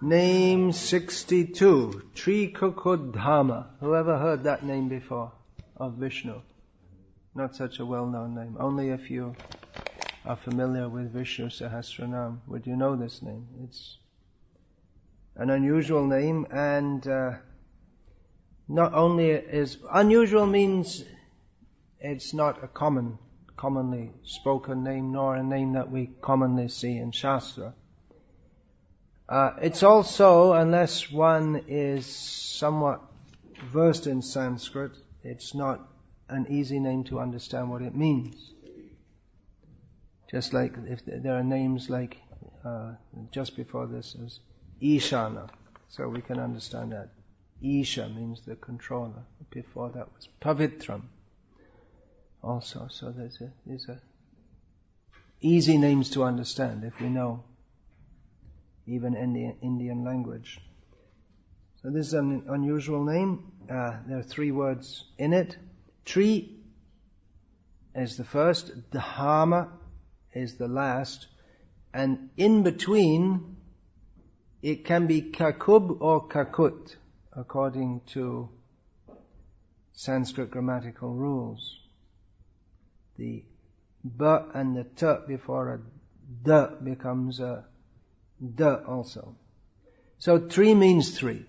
Name 62, Trikakud dhama. Whoever heard that name before of Vishnu? Not such a well-known name. Only if you are familiar with Vishnu Sahasranama would you know this name. It's an unusual name, and not only is unusual means it's not a commonly spoken name, nor a name that we commonly see in Shastra. It's also, unless one is somewhat versed in Sanskrit, it's not an easy name to understand what it means. Just like if there are names like, just before this is Ishana, so we can understand that. Isha means the controller. Before that was Pavitram also. So these are easy names to understand if we know even in the Indian language. So this is an unusual name. There are 3 words in it. Tri is the first, dhama is the last, and in between it can be kakub or kakut according to Sanskrit grammatical rules. The b and the t before a d becomes a d also. So 3 means 3.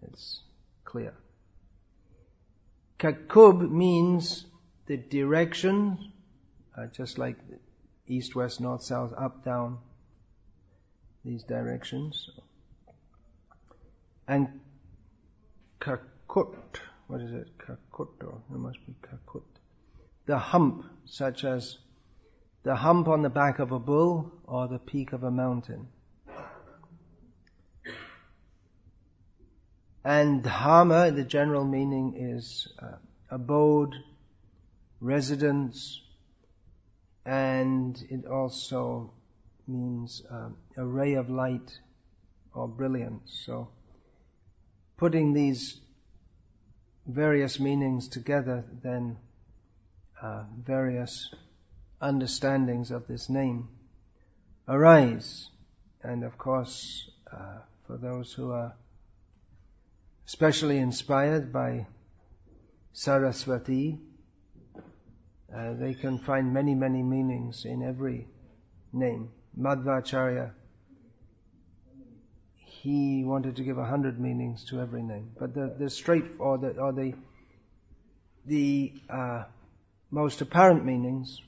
It's clear. Kakub means the direction, just like east, west, north, south, up, down, these directions. And kakut, what is it? Kakut, or it must be kakut. The hump, such as the hump on the back of a bull or the peak of a mountain. And dhama, the general meaning is abode, residence, and it also means a ray of light or brilliance. So putting these various meanings together, then various understandings of this name arise. And of course, for those who are especially inspired by Saraswati, they can find many, many meanings in every name. Madhvacharya, he wanted to give 100 meanings to every name, but the straight or the most apparent meanings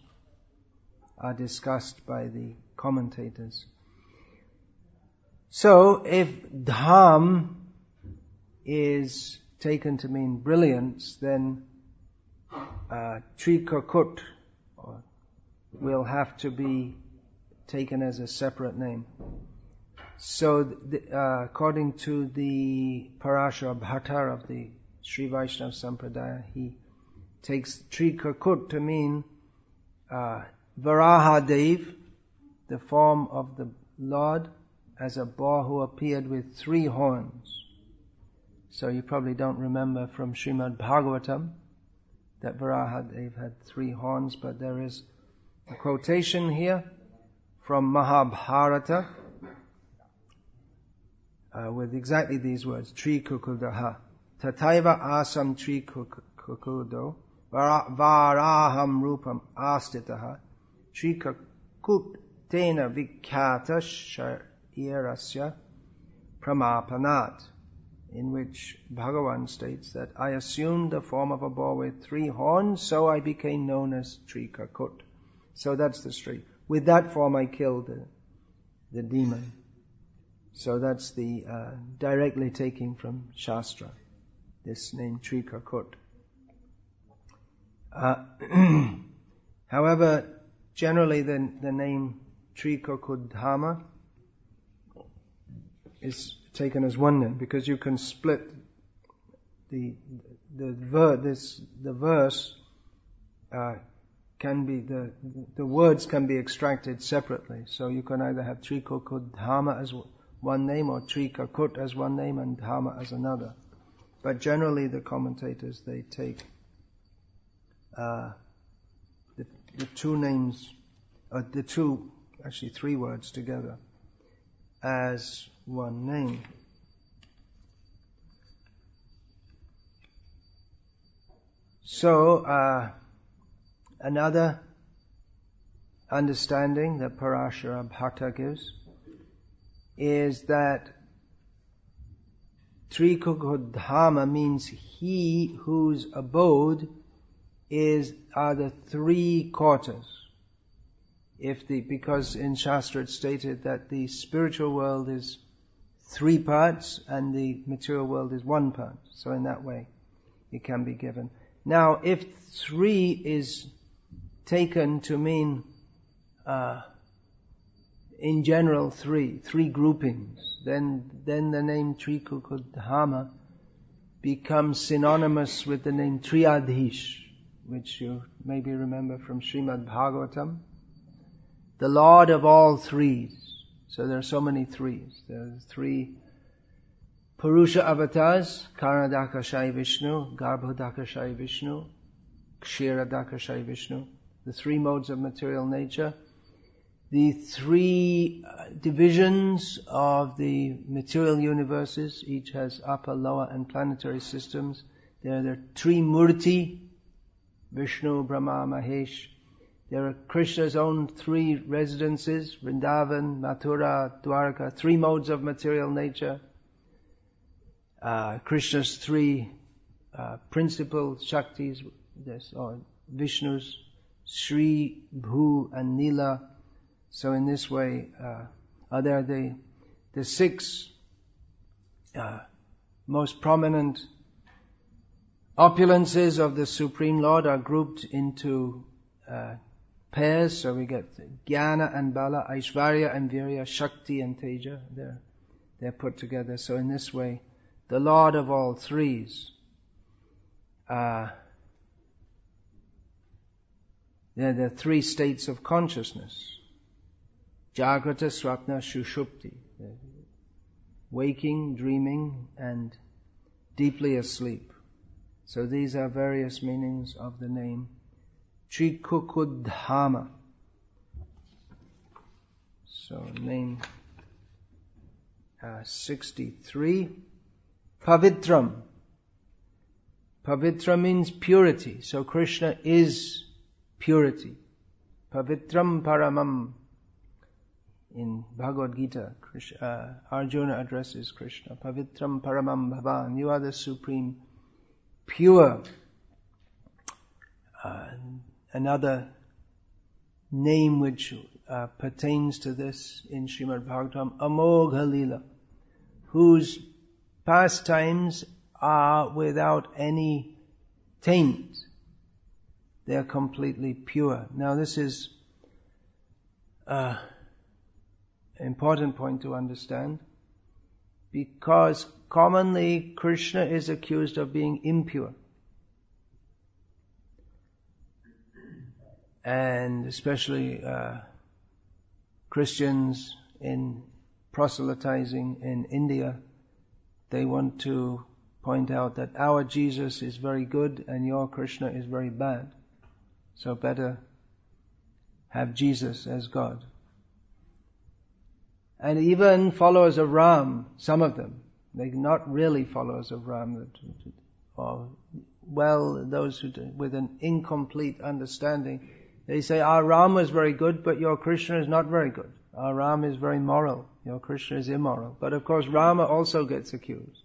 are discussed by the commentators. So, if dham is taken to mean brilliance, then Trikakut will have to be taken as a separate name. So, according to the Parashara Bhatta of the Sri Vaishnava Sampradaya, he takes Trikakut to mean Varahadev, the form of the Lord, as a boar who appeared with 3 horns. So you probably don't remember from Srimad Bhagavatam that Varahadev had 3 horns, but there is a quotation here from Mahabharata with exactly these words, Trikukudaha. Tataiva asam Trikukudo varaham rupam astitaha Trikakut tena vikyata shairasya pramapanat, in which Bhagavan states that I assumed the form of a boar with 3 horns, so I became known as Trikakut. So that's the story. With that form I killed the demon. So that's the directly taking from Shastra, this name Trikakut. However, generally the name Trikakudhama is taken as one name, because you can split the verse can be the words can be extracted separately. So you can either have Trikakudhama as one name or Trikakut as one name and Dhama as another. But generally the commentators, they take the 2 names, the 2, actually 3 words together as one name. So, another understanding that Parashara Bhatta gives is that Trikakud dhama means he whose abode are the three quarters. Because in Shastra it's stated that the spiritual world is three parts and the material world is one part. So in that way it can be given. Now if three is taken to mean in general three groupings, then the name Trikakud dhama becomes synonymous with the name Triadhish, which you maybe remember from Srimad Bhagavatam. The Lord of all threes. So there are so many threes. There are three Purusha avatars, Karanadakashai Vishnu, Garbhodakashai Vishnu, Kshiradakashai Vishnu. The three modes of material nature. The three divisions of the material universes, each has upper, lower and planetary systems. There are Trimurti, Vishnu, Brahma, Mahesh. There are Krishna's own three residences, Vrindavan, Mathura, Dwarka, three modes of material nature. Krishna's three principal Shaktis, or Vishnu's, Sri, Bhu and Nila. So in this way, there the six most prominent opulences of the Supreme Lord are grouped into pairs. So we get Jnana and Bala, Aishvarya and Virya, Shakti and Teja. They're put together. So in this way, the Lord of all threes, they're the three states of consciousness. Jagrata, Swapna, Shushupti. Waking, dreaming, and deeply asleep. So these are various meanings of the name Trikakud dhama. So name 63. Pavitram. Pavitram means purity. So Krishna is purity. Pavitram Paramam. In Bhagavad Gita, Arjuna addresses Krishna. Pavitram Paramam Bhavan. You are the supreme pure. Another name which pertains to this in Srimad Bhagavatam, Amogha Lila, whose pastimes are without any taint. They are completely pure. Now this is important point to understand, because commonly Krishna is accused of being impure, and especially Christians in proselytizing in India, they want to point out that our Jesus is very good and your Krishna is very bad, so better have Jesus as God. And even followers of Ram, some of them, they're not really followers of Ram, or those who with an incomplete understanding, they say, our Ram is very good, but your Krishna is not very good. Our Ram is very moral, your Krishna is immoral. But of course Rama also gets accused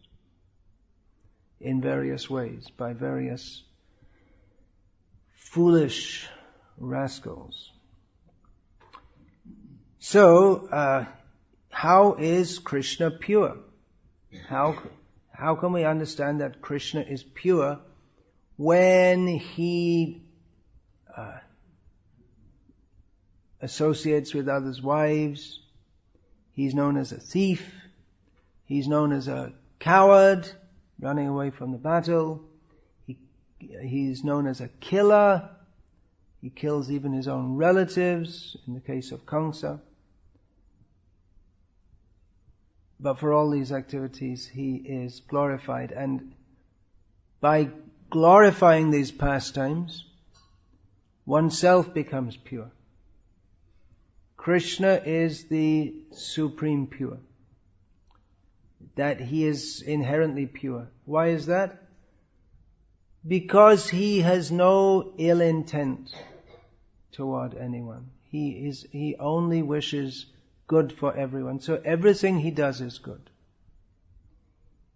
in various ways by various foolish rascals. So, how is Krishna pure? How can we understand that Krishna is pure when he associates with others' wives? He's known as a thief. He's known as a coward, running away from the battle. He's known as a killer. He kills even his own relatives, in the case of Kamsa. But for all these activities, he is glorified. And by glorifying these pastimes, oneself becomes pure. Krishna is the supreme pure. that he is inherently pure. Why is that? Because he has no ill intent toward anyone. He only wishes good for everyone. So everything he does is good.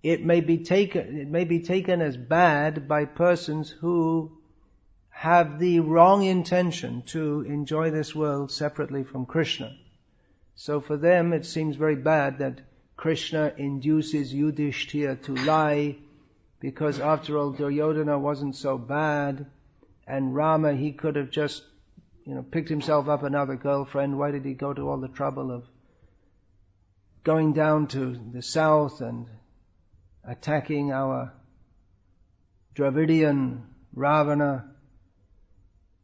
It may be taken as bad by persons who have the wrong intention to enjoy this world separately from Krishna. So for them it seems very bad that Krishna induces Yudhishthira to lie, because after all Duryodhana wasn't so bad, and Rama, he could have just picked himself up another girlfriend. Why did he go to all the trouble of going down to the south and attacking our Dravidian Ravana,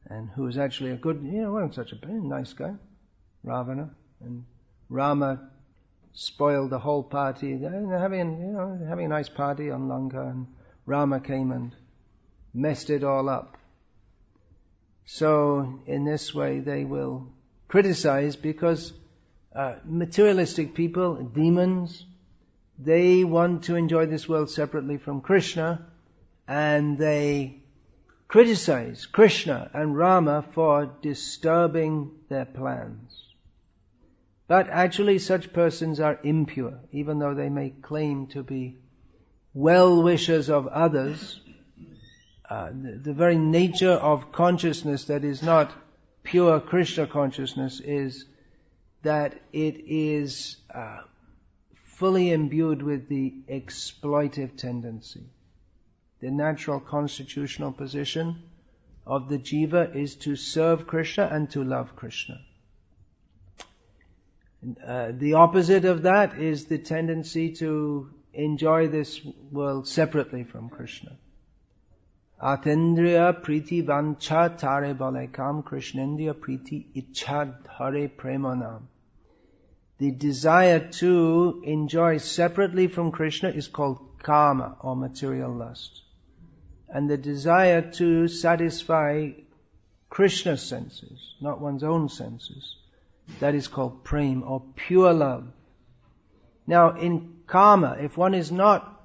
and who was actually a good, wasn't such a nice guy, Ravana, and Rama spoiled the whole party. They're having a nice party on Lanka, and Rama came and messed it all up. So in this way they will criticize, because materialistic people, demons, they want to enjoy this world separately from Krishna, and they criticize Krishna and Rama for disturbing their plans. But actually such persons are impure, even though they may claim to be well-wishers of others. The very nature of consciousness that is not pure Krishna consciousness is that it is fully imbued with the exploitive tendency. The natural constitutional position of the jiva is to serve Krishna and to love Krishna. The opposite of that is the tendency to enjoy this world separately from Krishna. Atendriya priti vancha tare balekam krishnendriya priti ichha dhare premanam. The desire to enjoy separately from Krishna is called kama, or material lust. And the desire to satisfy Krishna's senses, not one's own senses, that is called prem, or pure love. Now in kama, if one is not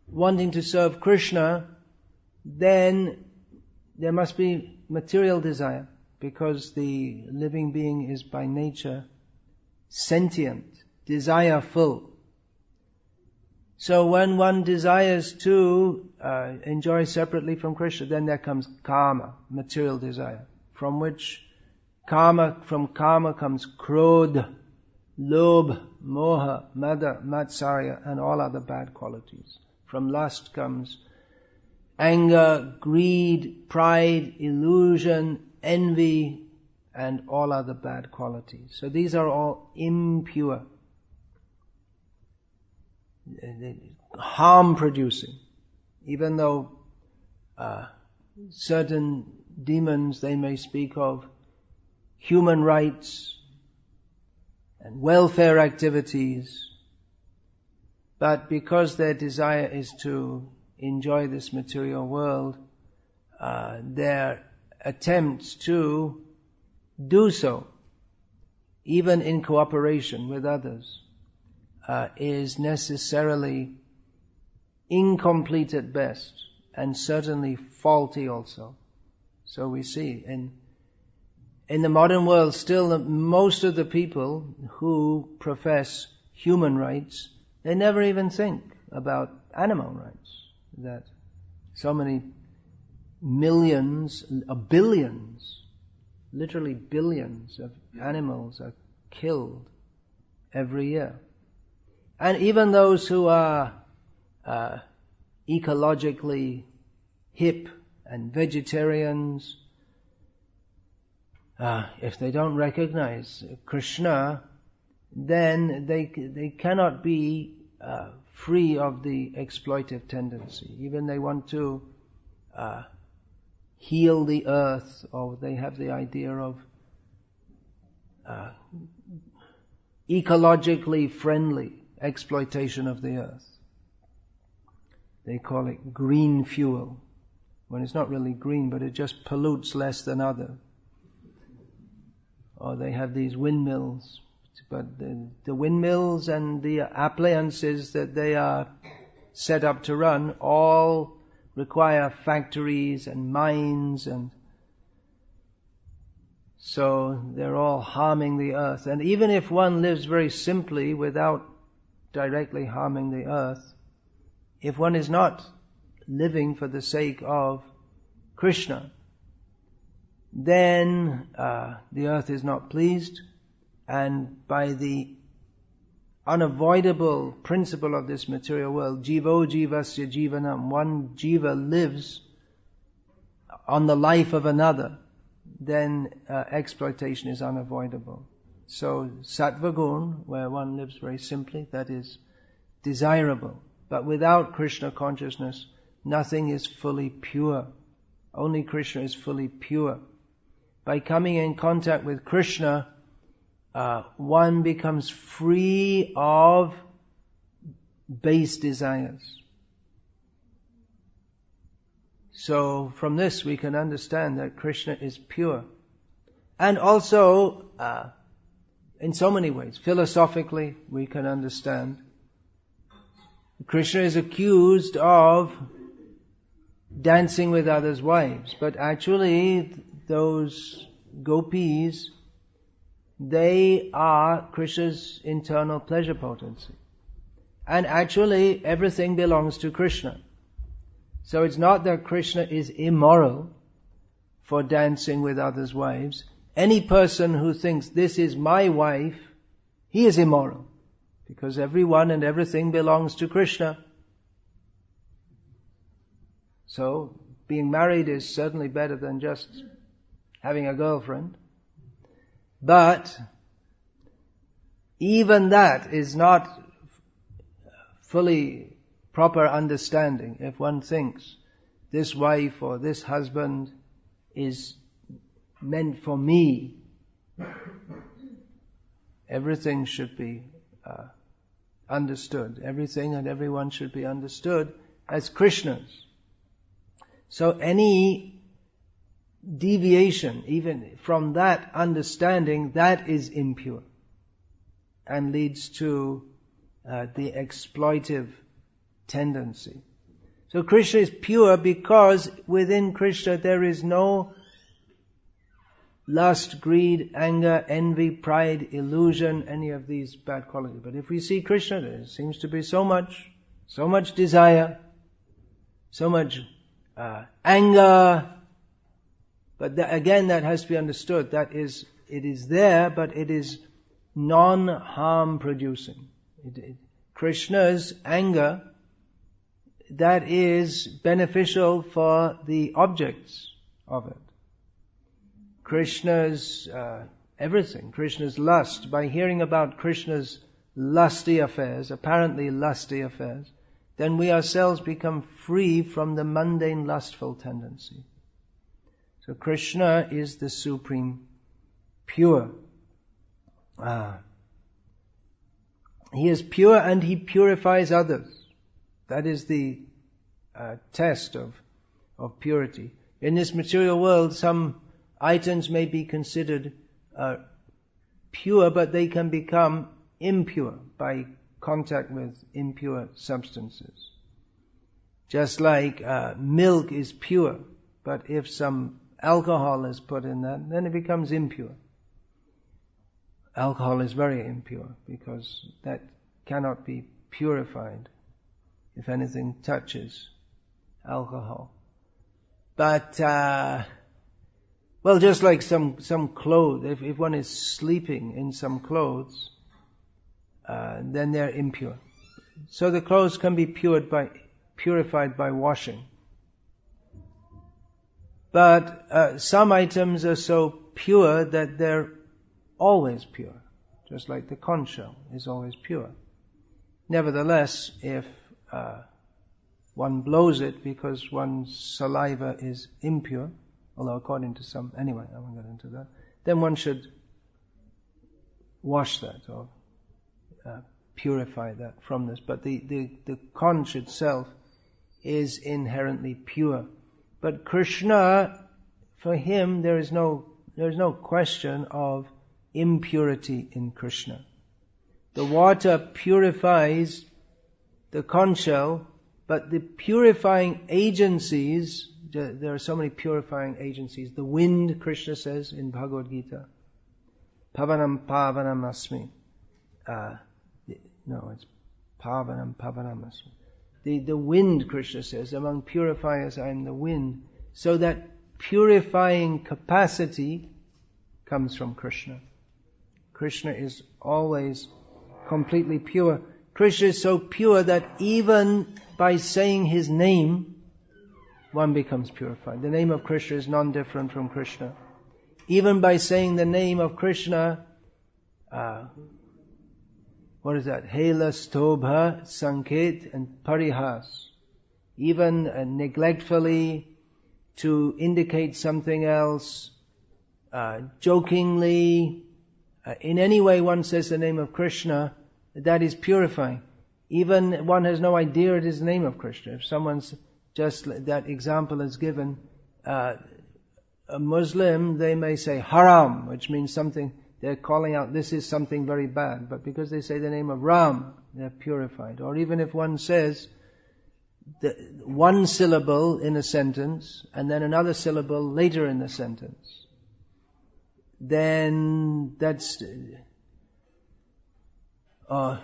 wanting to serve Krishna, then there must be material desire, because the living being is by nature sentient, desireful. So when one desires to enjoy separately from Krishna, then there comes kama, material desire, from kama comes krodha, lobha, moha, mada, matsarya, and all other bad qualities. From lust comes anger, greed, pride, illusion, envy, and all other bad qualities. So these are all impure, harm producing. Even though certain demons, they may speak of human rights and welfare activities, but because their desire is to enjoy this material world, their attempts to do so, even in cooperation with others, is necessarily incomplete at best, and certainly faulty also. So we see in the modern world still most of the people who profess human rights, they never even think about animal rights. That so many millions, billions, literally billions of animals are killed every year. And even those who are ecologically hip and vegetarians, if they don't recognize Krishna, then they cannot be free of the exploitive tendency. Even they want to heal the earth, or they have the idea of ecologically friendly exploitation of the earth. They call it green fuel, when it's not really green, but it just pollutes less than other. Or they have these windmills But the windmills and the appliances that they are set up to run all require factories and mines, and so they're all harming the earth. And even if one lives very simply without directly harming the earth, if one is not living for the sake of Krishna, then the earth is not pleased, and by the unavoidable principle of this material world, jivo jivasya jivanam, one jiva lives on the life of another, then exploitation is unavoidable. So sattva gun, where one lives very simply, that is desirable. But without Krishna consciousness, nothing is fully pure. Only Krishna is fully pure. By coming in contact with Krishna, one becomes free of base desires. So from this we can understand that Krishna is pure. And also, in so many ways, philosophically we can understand Krishna is accused of dancing with others' wives, but actually those gopis, they are Krishna's internal pleasure potency. And actually everything belongs to Krishna. So it's not that Krishna is immoral for dancing with others' wives. Any person who thinks this is my wife, he is immoral. Because everyone and everything belongs to Krishna. So being married is certainly better than just having a girlfriend. But even that is not fully proper understanding. If one thinks this wife or this husband is meant for me, everything should be understood. Everything and everyone should be understood as Krishna's. So any deviation, even from that understanding, that is impure and leads to the exploitive tendency. So Krishna is pure because within Krishna there is no lust, greed, anger, envy, pride, illusion, any of these bad qualities. But if we see Krishna, there seems to be so much desire, so much anger. But again, that has to be understood. That is, it is there, but it is non-harm producing. Krishna's anger, that is beneficial for the objects of it. Krishna's everything, Krishna's lust, by hearing about Krishna's lusty affairs, apparently lusty affairs, then we ourselves become free from the mundane lustful tendency. So Krishna is the supreme pure. He is pure and he purifies others. That is the test of purity. In this material world, some items may be considered pure, but they can become impure by contact with impure substances. Just like milk is pure, but if some alcohol is put in that, then it becomes impure. Alcohol is very impure because that cannot be purified if anything touches alcohol. But well, just like some clothes, if one is sleeping in some clothes, then they're impure. So the clothes can be purified by washing. But some items are so pure that they're always pure, just like the conch shell is always pure. Nevertheless, if one blows it because one's saliva is impure, although according to some, anyway, I won't get into that, then one should wash that or purify that from this. But the conch itself is inherently pure. But Krishna, for him, there is no question of impurity in Krishna. The water purifies the conch shell, but the purifying agencies, there are so many purifying agencies. The wind, Krishna says in Bhagavad Gita, Pavanam Pavanam Asmi. It's Pavanam Pavanam Asmi. The wind, Krishna says, among purifiers I am the wind. So that purifying capacity comes from Krishna. Krishna is always completely pure. Krishna is so pure that even by saying His name, one becomes purified. The name of Krishna is non-different from Krishna. Even by saying the name of Krishna, what is that? Hela, Stobha, Sanket and Parihas. Even neglectfully to indicate something else, jokingly, in any way one says the name of Krishna, that is purifying. Even one has no idea it is the name of Krishna. If someone's just that example is given, a Muslim, they may say haram, which means something, they're calling out this is something very bad. But because they say the name of Ram, they're purified. Or even if one says one syllable in a sentence and then another syllable later in the sentence, then that's... I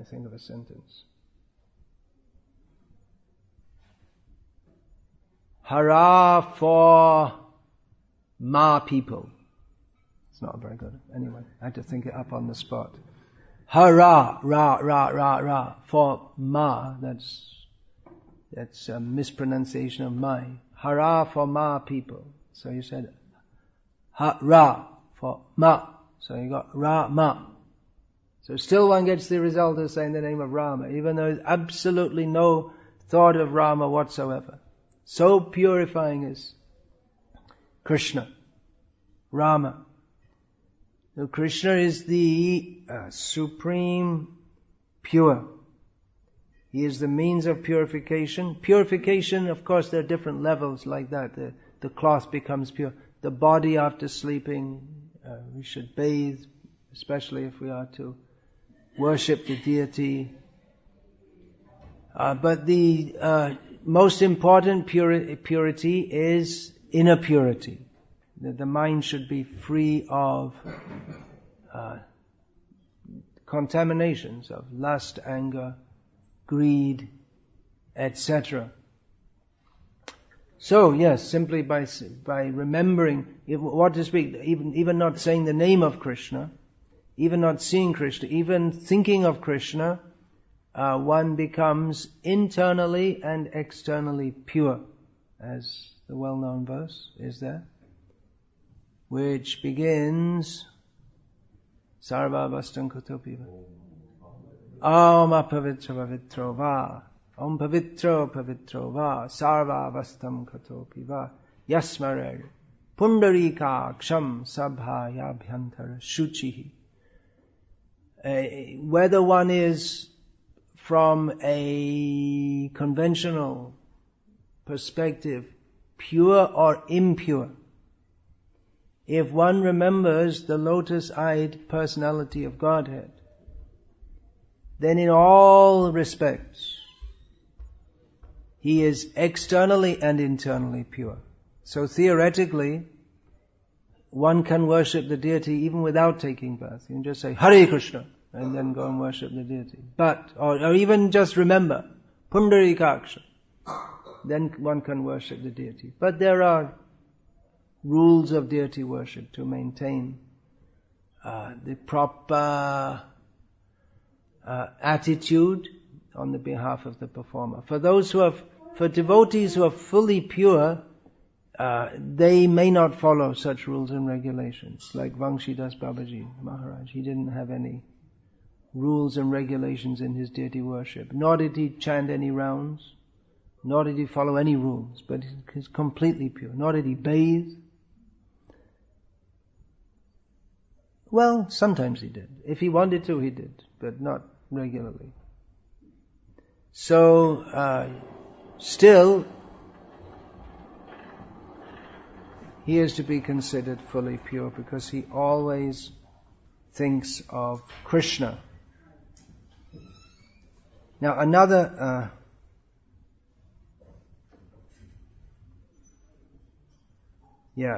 think of a sentence. Hurrah for Ma people. It's not very good. Anyway, I had to think it up on the spot. Hurrah, rah, rah, rah, rah, for Ma. That's a mispronunciation of my. Hurrah for Ma people. So you said Ra for Ma. So you got Ra Ma. So still one gets the result of saying the name of Rama, even though there's absolutely no thought of Rama whatsoever. So purifying is Krishna, Rama. So Krishna is the supreme pure. He is the means of purification. Purification, of course, there are different levels like that. The cloth becomes pure. The body after sleeping, we should bathe, especially if we are to worship the deity. But the most important purity is inner purity. The mind should be free of contaminations of lust, anger, greed, etc. So yes, simply by remembering, what to speak, even not saying the name of Krishna, even not seeing Krishna, even thinking of Krishna, one becomes internally and externally pure, as the well-known verse is there, which begins Sarva Vastam Katopiva Om Apavitra Pavitro Va Om Pavitro Pavitro Va Sarva Vastam Katopiva Yasmare Pundarika Aksham Sabhaya Bhyantara Shuchihi. Whether one is from a conventional perspective pure or impure, if one remembers the lotus-eyed personality of Godhead, then in all respects he is externally and internally pure. So theoretically, one can worship the deity even without taking birth. You can just say Hare Krishna and then go and worship the deity. But, or even just remember Pundarikaksha, then one can worship the deity. But there are rules of deity worship to maintain the proper attitude on the behalf of the performer. For devotees who are fully pure, they may not follow such rules and regulations. Like Vangshidas Babaji Maharaj, he didn't have any rules and regulations in his deity worship. Nor did he chant any rounds, nor did he follow any rules, but he's completely pure. Nor did he bathe. Well, sometimes he did. If he wanted to, he did, but not regularly. So, still, he is to be considered fully pure because he always thinks of Krishna. Now another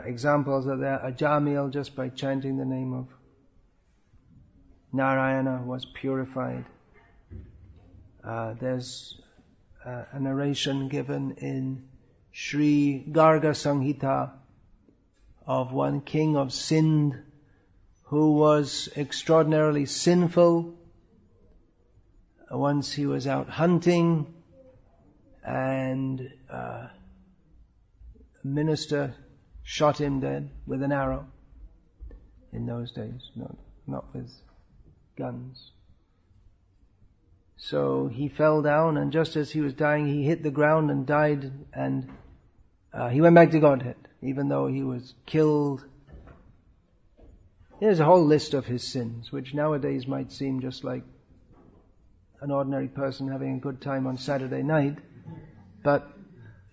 examples are there. Ajamil, just by chanting the name of Narayana, was purified. There's a narration given in Sri Garga Samhita of one king of Sindh who was extraordinarily sinful. Once he was out hunting and a minister shot him dead with an arrow. In those days, not with guns. So he fell down, and just as he was dying, he hit the ground and died, and he went back to Godhead, even though he was killed. There's a whole list of his sins, which nowadays might seem just like an ordinary person having a good time on Saturday night, but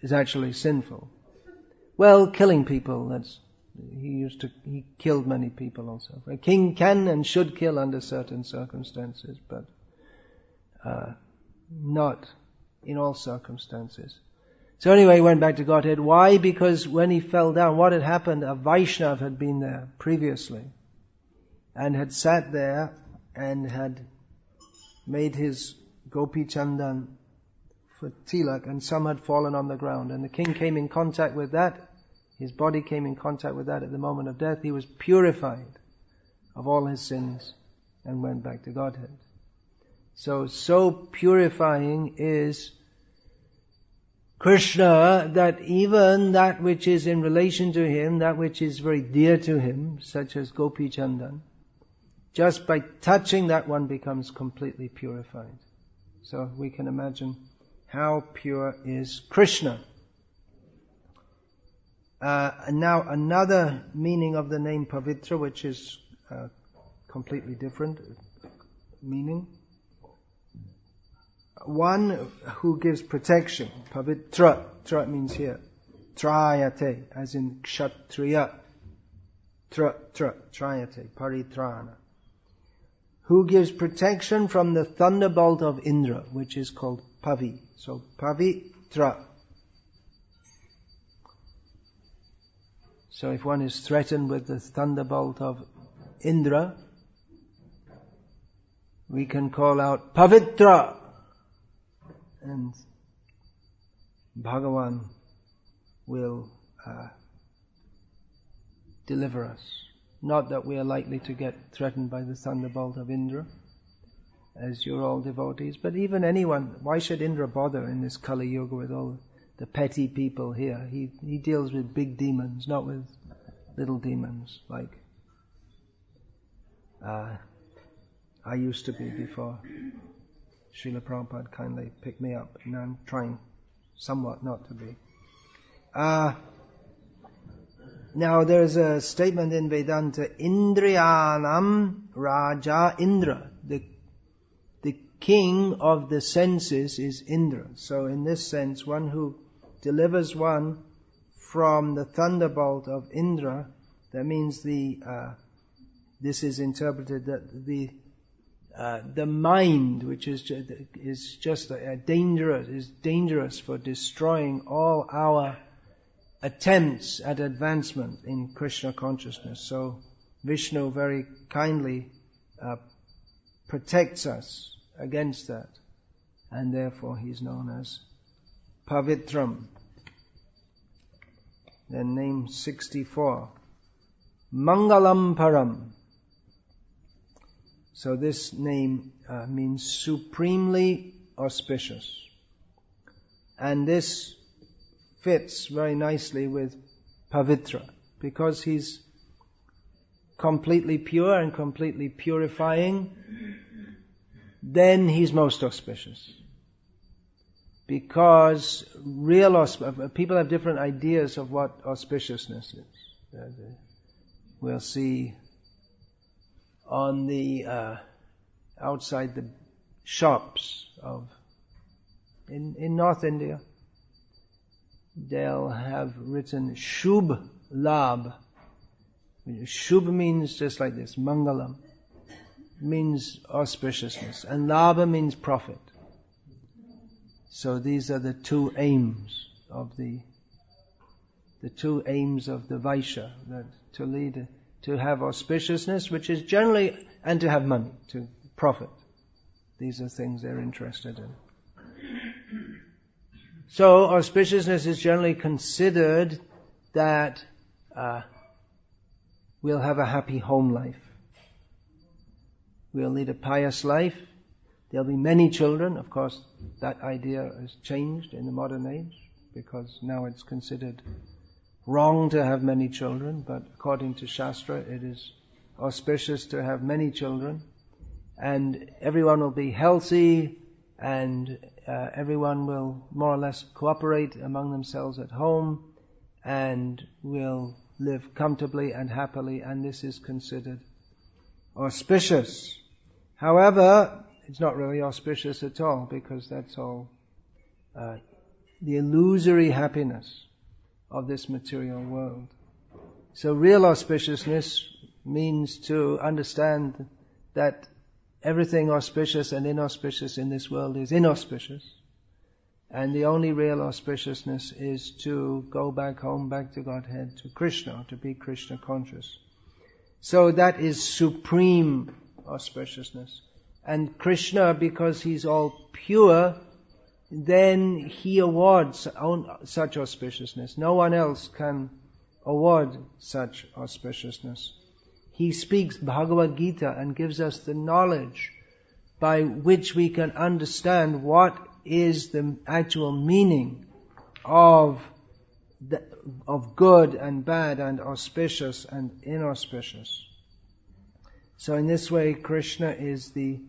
is actually sinful. Well, killing people, he killed many people also. A king can and should kill under certain circumstances, but not in all circumstances. So anyway, he went back to Godhead. Why? Because when he fell down, what had happened, a Vaishnav had been there previously and had sat there and had made his gopi chandan for tilak, and some had fallen on the ground, and the king came in contact with that. His body came in contact with that at the moment of death. He was purified of all his sins and went back to Godhead. So purifying is Krishna that even that which is in relation to him, that which is very dear to him, such as Gopi Chandan, just by touching that one becomes completely purified. So we can imagine how pure is Krishna. Now another meaning of the name Pavitra, which is completely different meaning. One who gives protection. Pavitra. Tra means here. Trayate, as in kshatriya. Trayate, paritrana. Who gives protection from the thunderbolt of Indra, which is called Pavi. So Pavitra. So if one is threatened with the thunderbolt of Indra, we can call out Pavitra, and Bhagavan will deliver us. Not that we are likely to get threatened by the thunderbolt of Indra, as you're all devotees, but even anyone. Why should Indra bother in this Kali Yuga with all the petty people here? He deals with big demons, not with little demons like I used to be before Srila Prabhupada kindly picked me up, and I'm trying somewhat not to be. Now there's a statement in Vedanta, Indriyanam Raja Indra. The king of the senses is Indra. So in this sense, one who delivers one from the thunderbolt of Indra, that means this is interpreted that the mind, which is just dangerous for destroying all our attempts at advancement in Krishna consciousness. So Vishnu very kindly protects us against that, and therefore he's known as Pavitram. Then name 64, Mangalam Param. So this name means supremely auspicious. And this fits very nicely with Pavitra, because he's completely pure and completely purifying, then he's most auspicious. Because people have different ideas of what auspiciousness is. We'll see on the outside the shops in North India, they'll have written Shubh Labh. Shubh means just like this, Mangalam. means auspiciousness, and labha means profit. So these are the two aims of the two aims of the Vaishya, that to have auspiciousness, which is generally, and to have money, to profit. These are things they're interested in. So auspiciousness is generally considered that we'll have a happy home life. We'll lead a pious life. There'll be many children. Of course, that idea has changed in the modern age, because now it's considered wrong to have many children, but according to Shastra, it is auspicious to have many children, and everyone will be healthy, and everyone will more or less cooperate among themselves at home, and will live comfortably and happily, and this is considered auspicious. However, it's not really auspicious at all, because that's all the illusory happiness of this material world. So real auspiciousness means to understand that everything auspicious and inauspicious in this world is inauspicious, and the only real auspiciousness is to go back home, back to Godhead, to Krishna, to be Krishna conscious. So that is supreme auspiciousness. And Krishna, because he's all pure, then he awards such auspiciousness. No one else can award such auspiciousness. He speaks Bhagavad Gita and gives us the knowledge by which we can understand what is the actual meaning of good and bad and auspicious and inauspicious. So in this way, Krishna is the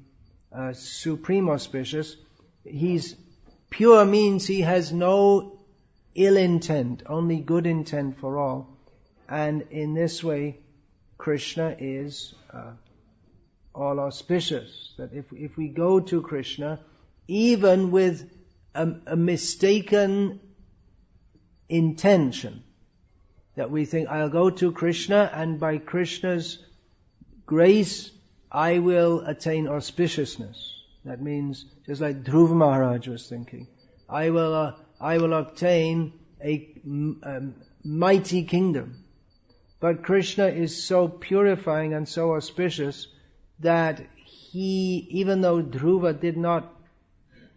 supreme auspicious. He's pure, means he has no ill intent, only good intent for all. And in this way, Krishna is all auspicious. That if we go to Krishna, even with a mistaken intention, that we think, I'll go to Krishna and by Krishna's grace I will attain auspiciousness. That means, just like Dhruva Maharaj was thinking, I will obtain a mighty kingdom. But Krishna is so purifying and so auspicious that he, even though Dhruva did not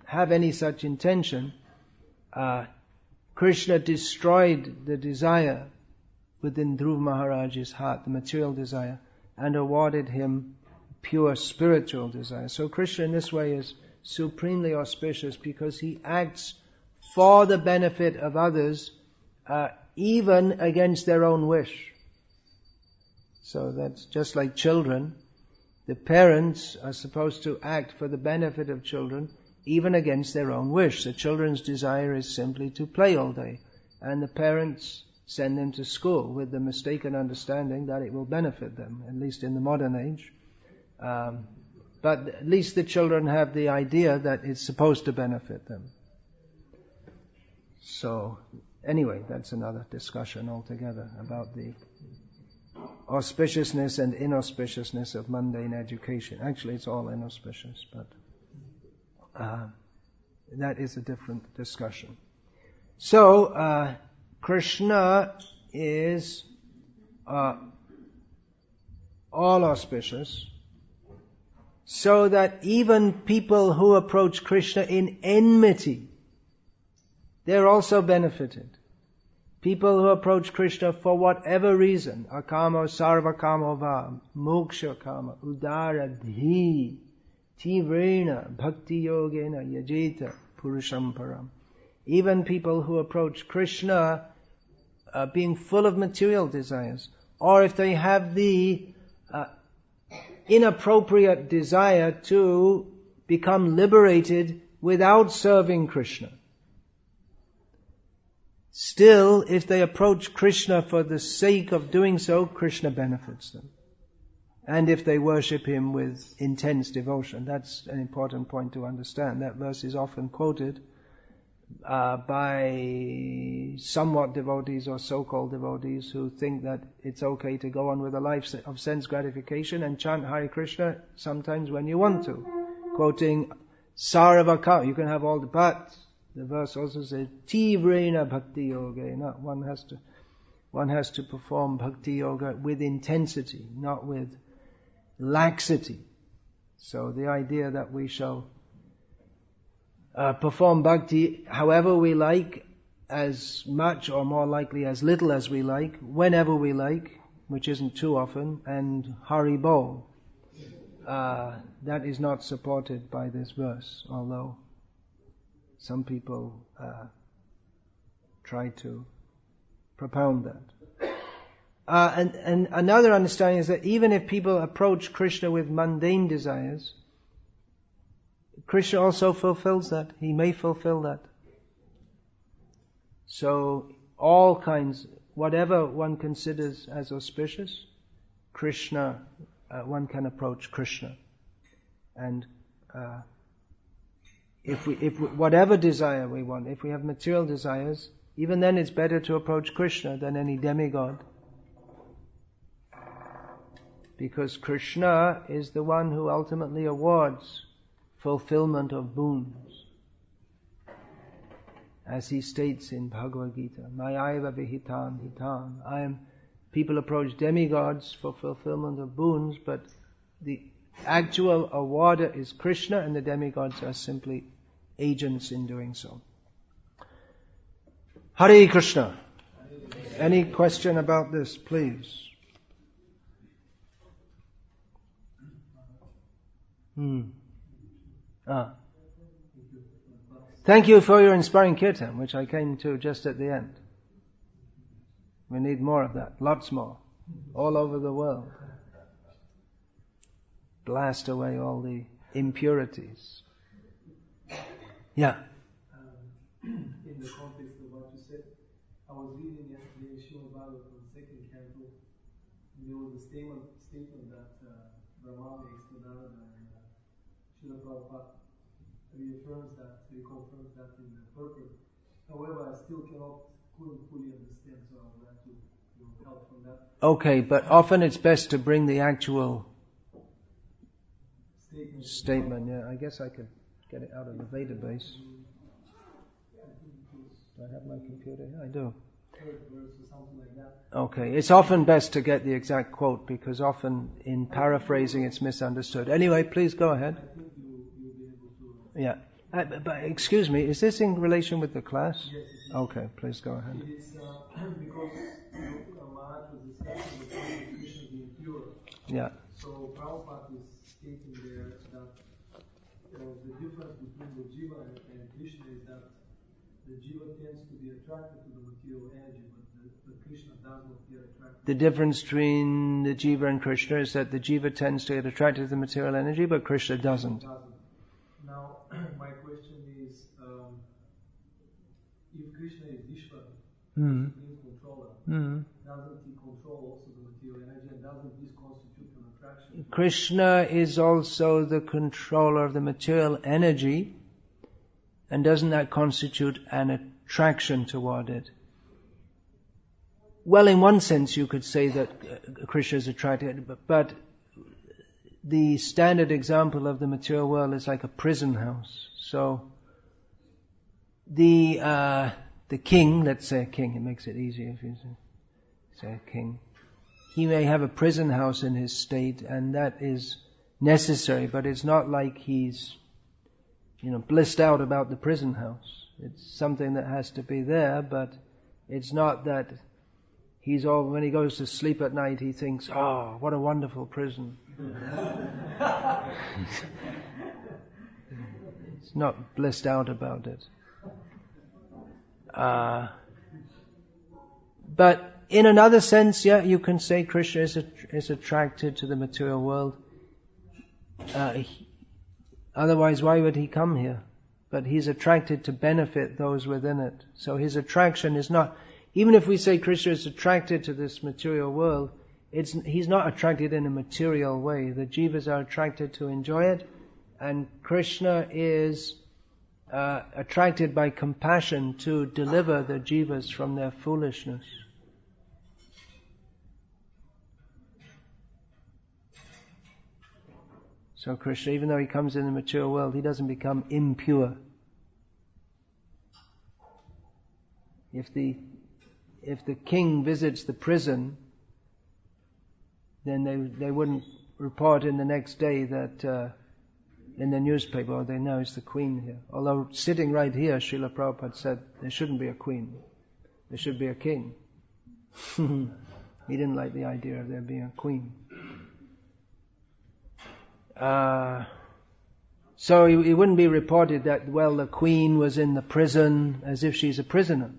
have any such intention, Krishna destroyed the desire within Dhruva Maharaj's heart, the material desire, and awarded him pure spiritual desire. So Krishna in this way is supremely auspicious because he acts for the benefit of others, even against their own wish. So that's just like children. The parents are supposed to act for the benefit of children, even against their own wish. The children's desire is simply to play all day, and the parents send them to school with the mistaken understanding that it will benefit them, at least in the modern age. But at least the children have the idea that it's supposed to benefit them. So, anyway, that's another discussion altogether about the auspiciousness and inauspiciousness of mundane education. Actually, it's all inauspicious, but that is a different discussion. So, Krishna is all auspicious, so that even people who approach Krishna in enmity, they're also benefited. People who approach Krishna for whatever reason, akamo sarvakamo va, moksha kama, udara dhi, tivrena, bhakti yogena, yajita, purusham param. Even people who approach Krishna being full of material desires, or if they have the inappropriate desire to become liberated without serving Krishna. Still, if they approach Krishna for the sake of doing so, Krishna benefits them. And if they worship him with intense devotion, that's an important point to understand. That verse is often quoted, by somewhat devotees or so-called devotees who think that it's okay to go on with a life of sense gratification and chant Hare Krishna sometimes when you want to. Quoting Saravaka, you can have all the, but the verse also says, Tivrena Bhakti Yoga. One has to perform Bhakti Yoga with intensity, not with laxity. So the idea that we shall perform Bhakti however we like, as much or more likely as little as we like, whenever we like, which isn't too often, and Hari Bol. That is not supported by this verse, although some people try to propound that. And another understanding is that even if people approach Krishna with mundane desires, Krishna also fulfills that. He may fulfill that. So all kinds, whatever one considers as auspicious, Krishna, one can approach Krishna. And if whatever desire we want, if we have material desires, even then it's better to approach Krishna than any demigod. Because Krishna is the one who ultimately awards fulfillment of boons. As he states in Bhagavad Gita, Mayaiva vihitan hitan. People approach demigods for fulfillment of boons, but the actual awarder is Krishna, and the demigods are simply agents in doing so. Hare Krishna. Any question about this, please? Thank you for your inspiring kirtan, which I came to just at the end. We need more of that, lots more, all over the world. Blast away all the impurities. Yeah. In the context of what you said, I was reading yesterday in Srimad Bhagavatam, the second canto, and there was a statement that Brahma makes to Narada, and Srila Prabhupada reconfirms that in the purport. However, I still couldn't fully understand, so I would like to help from that. Okay, but often it's best to bring the actual statement. Yeah, I guess I could get it out of the database. Do I have my computer here? I do. Okay, it's often best to get the exact quote because often in paraphrasing it's misunderstood. Anyway, please go ahead. Yeah. But excuse me, is this in relation with the class? Yes. Okay, please go ahead. It is because Maharaj was discussing the point of Krishna being pure. Yeah. So Prabhupada is stating there that the difference between the jiva and Krishna is that the jiva tends to be attracted to the material energy, but Krishna does not get attracted. The difference between the jiva and Krishna is that the jiva tends to get attracted to the material energy, but Krishna doesn't. Now, my question is, if Krishna is Vishnu, Supreme Controller, doesn't he control also the material energy, and doesn't this constitute an attraction? Krishna is also the controller of the material energy, and doesn't that constitute an attraction toward it? Well, in one sense you could say that Krishna is attracted, but the standard example of the material world is like a prison house. So the king, let's say a king, it makes it easier if you say a king. He may have a prison house in his state, and that is necessary, but it's not like he's blissed out about the prison house. It's something that has to be there, but it's not that when he goes to sleep at night, he thinks, oh, what a wonderful prison. It's not blissed out about it. But in another sense, yeah, you can say Krishna is attracted to the material world. Otherwise, why would he come here? But he's attracted to benefit those within it. So his attraction is not, even if we say Krishna is attracted to this material world, he's not attracted in a material way. The jivas are attracted to enjoy it, and Krishna is attracted by compassion to deliver the jivas from their foolishness. So Krishna, even though he comes in the mature world, he doesn't become impure. If the king visits the prison, then they wouldn't report in the next day that in the newspaper, they know it's the queen here. Although sitting right here, Srila Prabhupada said there shouldn't be a queen. There should be a king. He didn't like the idea of there being a queen. So it wouldn't be reported that, well, the queen was in the prison as if she's a prisoner.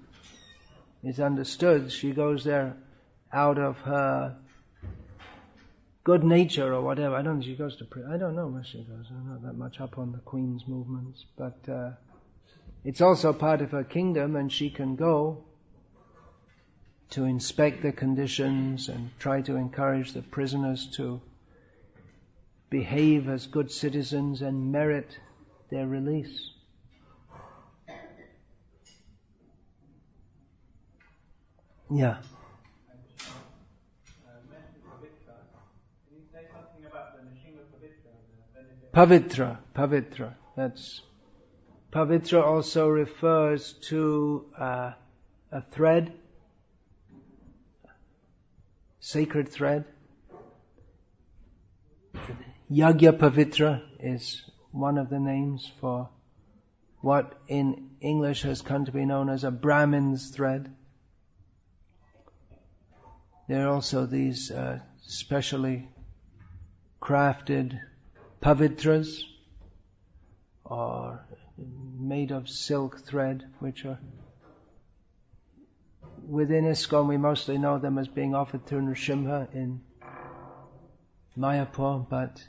It's understood she goes there out of her good nature or whatever. I don't think she goes to prison. I don't know where she goes. I'm not that much up on the queen's movements. But it's also part of her kingdom, and she can go to inspect the conditions and try to encourage the prisoners to behave as good citizens and merit their release. Yeah. Pavitra. That's Pavitra also refers to a thread, sacred thread. Yagya Pavitra is one of the names for what in English has come to be known as a Brahmin's thread. There are also these specially crafted pavitras, or made of silk thread, which are within ISKCON we mostly know them as being offered to Nrsimha in Mayapur, but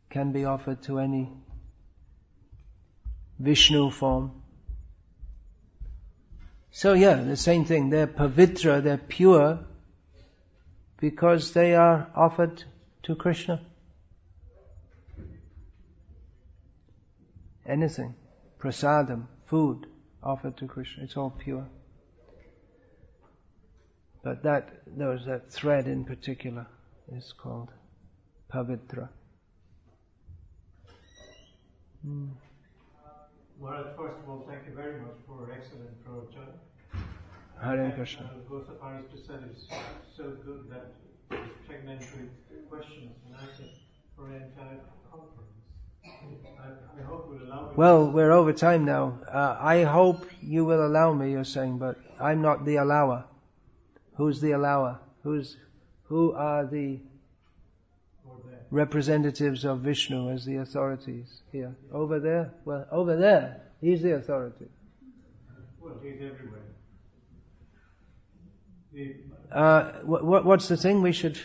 can be offered to any Vishnu form. So yeah, the same thing. They're pavitra, they're pure, because they are offered to Krishna. Anything, prasadam, food offered to Krishna, it's all pure. But that thread in particular is called Pavitra. Well, first of all, thank you very much for excellent pravachan. Hare Krishna. I will go so far as to say it's so good that it's pregnant with questions and answers for an entire conference. I hope you'll allow me. Well, we're over time now. I hope you will allow me, you're saying, but I'm not the allower. Who's the allower? Who are the representatives of Vishnu as the authorities here? Over there? Well, over there. He's the authority. Well, he's everywhere. What's the thing we should...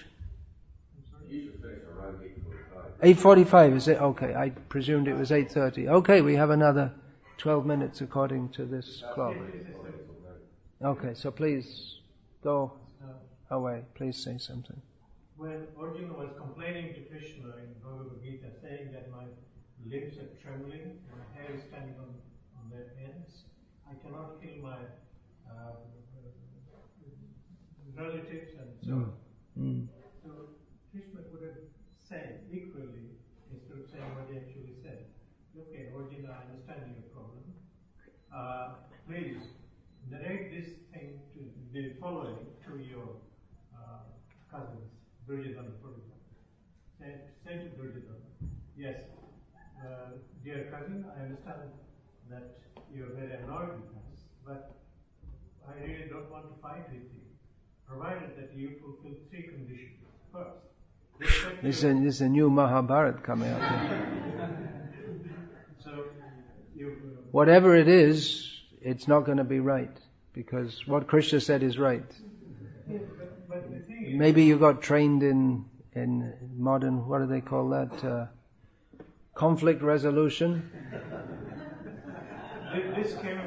You should finish around 8:45, is it? Okay, I presumed it was 8:30. Okay, we have another 12 minutes according to this clock. Okay, so please go away. Please say something. When Arjuna was complaining to Krishna in Bhagavad Gita, saying that my limbs are trembling, my hair is standing on their ends, I cannot kill my relatives and so on. So Krishna could have said equally, instead of saying what he actually said, okay, Arjuna, I understand your problem. Please narrate this thing to the following to your cousins, Duryodhana, for example. Say to Duryodhana, yes, dear cousin, I understand that you are very annoyed with us, but I really don't want to fight with you, provided that you fulfill 3 conditions. First, this is a new Mahabharata coming up here. So, whatever it is, it's not going to be right, because what Krishna said is right. But the thing is, maybe you got trained in modern, what do they call that? Conflict resolution.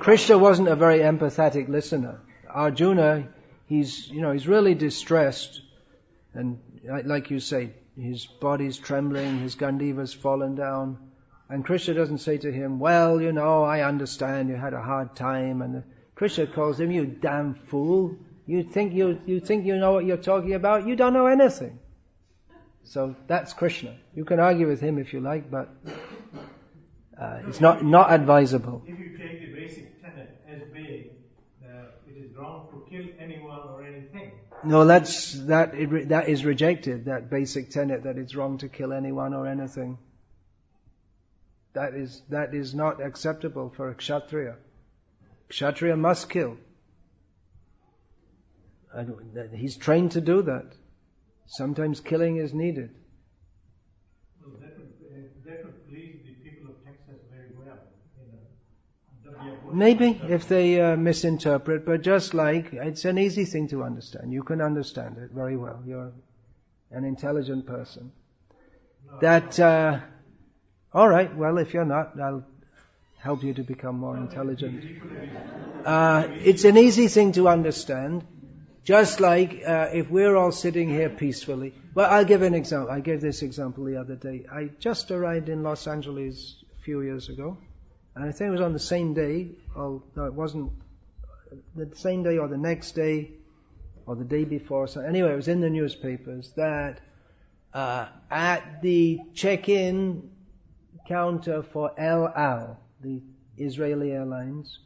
Krishna wasn't a very empathetic listener. Arjuna, he's really distressed, and like you say, his body's trembling, his Gandiva's fallen down, And Krishna doesn't say to him, well, I understand you had a hard time. And Krishna calls him, you damn fool. You think you know what you're talking about? You don't know anything. So that's Krishna. You can argue with him if you like, but it's not advisable. If you take the basic tenet as being that it is wrong to kill anyone or anything. No, that is rejected, that basic tenet that it's wrong to kill anyone or anything. That is not acceptable for a Kshatriya. Kshatriya must kill. He's trained to do that. Sometimes killing is needed. Well, that would please the people of Texas very well. Maybe, if they misinterpret, but just like, it's an easy thing to understand. You can understand it very well. You're an intelligent person. Alright, well, if you're not, I'll help you to become more intelligent. It's an easy thing to understand. Just like if we're all sitting here peacefully. Well, I'll give an example. I gave this example the other day. I just arrived in Los Angeles a few years ago. And I think it was on the same day. No, it wasn't the same day or the next day or the day before. So anyway, it was in the newspapers that at the check-in counter for El Al, the Israeli Airlines,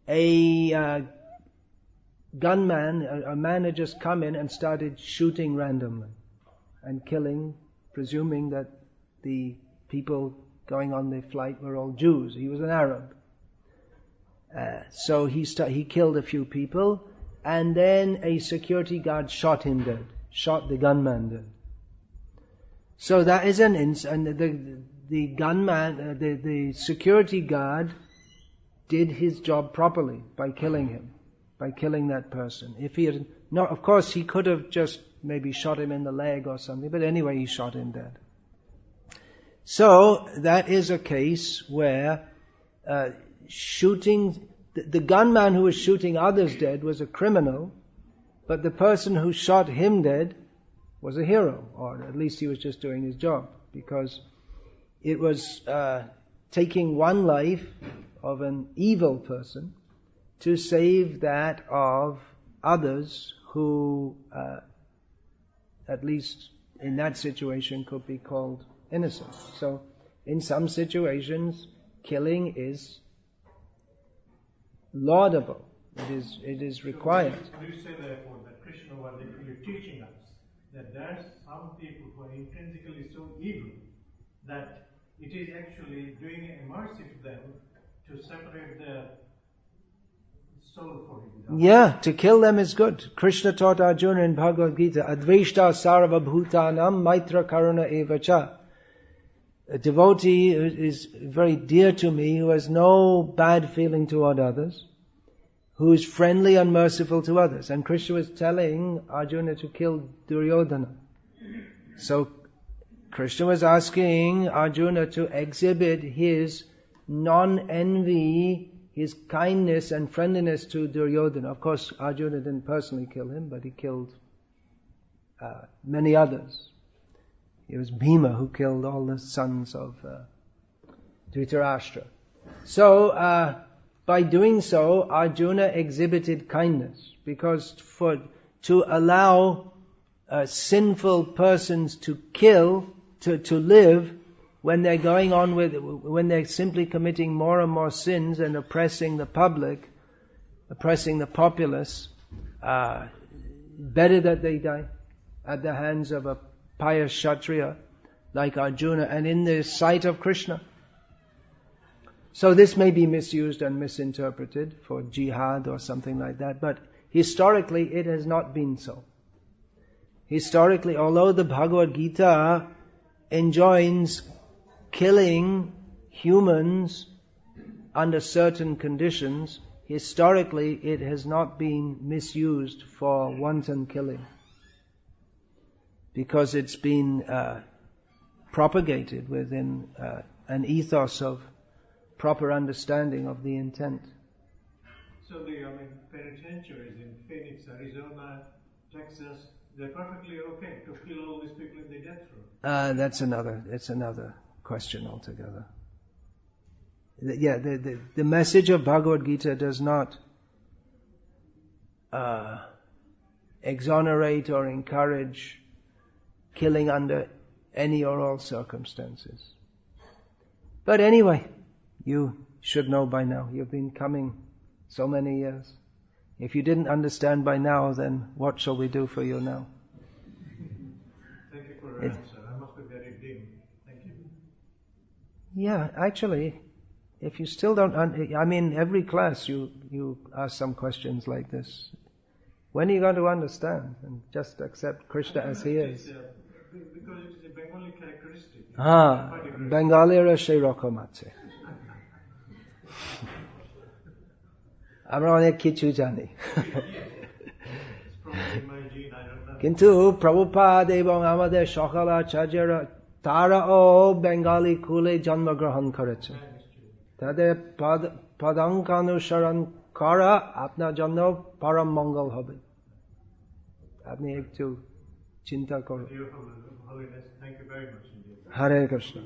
a man had just come in and started shooting randomly and killing, presuming that the people going on the flight were all Jews. He was an Arab. So he killed a few people, and then a security guard shot him dead, shot the gunman dead. So that is and the gunman, the security guard did his job properly by killing him. By killing that person. If he had not, of course, he could have just maybe shot him in the leg or something, but anyway, he shot him dead. So that is a case where shooting the gunman who was shooting others dead was a criminal, but the person who shot him dead was a hero, or at least he was just doing his job, because it was taking one life of an evil person to save that of others who, at least in that situation, could be called innocent. So, in some situations, killing is laudable. It is required. So you say therefore that Krishna was actually teaching us that there are some people who are intrinsically so evil that it is actually doing a mercy to them to separate their soul for him. Yeah, to kill them is good. Krishna taught Arjuna in Bhagavad Gita, Adveshta sarva bhutanam maitra karuna evacha. A devotee is very dear to me, who has no bad feeling toward others, who is friendly and merciful to others. And Krishna was telling Arjuna to kill Duryodhana. So Krishna was asking Arjuna to exhibit his non-envy, his kindness and friendliness to Duryodhana. Of course, Arjuna didn't personally kill him, but he killed many others. It was Bhima who killed all the sons of Dhritarashtra. So, by doing so, Arjuna exhibited kindness, because to allow sinful persons to live, when they're going on when they're simply committing more and more sins and oppressing the public, oppressing the populace, better that they die at the hands of a pious Kshatriya like Arjuna and in the sight of Krishna. So this may be misused and misinterpreted for jihad or something like that, but historically it has not been so. Historically, although the Bhagavad Gita enjoins killing humans under certain conditions, historically it has not been misused for wanton killing, because it's been propagated within an ethos of proper understanding of the intent. So the penitentiaries in Phoenix, Arizona, Texas, they're perfectly okay to kill all these people if they get through. It's another question altogether. the message of Bhagavad Gita does not exonerate or encourage killing under any or all circumstances. But anyway, you should know by now. You've been coming so many years. If you didn't understand by now, then what shall we do for you now? Thank you for your answer. I must be very dim. Thank you. Yeah, actually, if you still don't, every class you ask some questions like this. When are you going to understand and just accept Krishna as he is? Because it is a Bengali characteristic. Bengalira সেই রকম আছে। আমরা অনেক কিছু জানি। কিন্তু প্রভুপাদ এবং আমাদের সকল আচার্যরা তারাও বেঙ্গালি কুলে জন্মগ্রহণ করেছে। তাদের পদাঙ্কানুসরণ করা আপনার জন্য পরম মঙ্গল হবে। আপনি একটু চিন্তা করুন। Holiness, thank you very much indeed. Hare Krishna.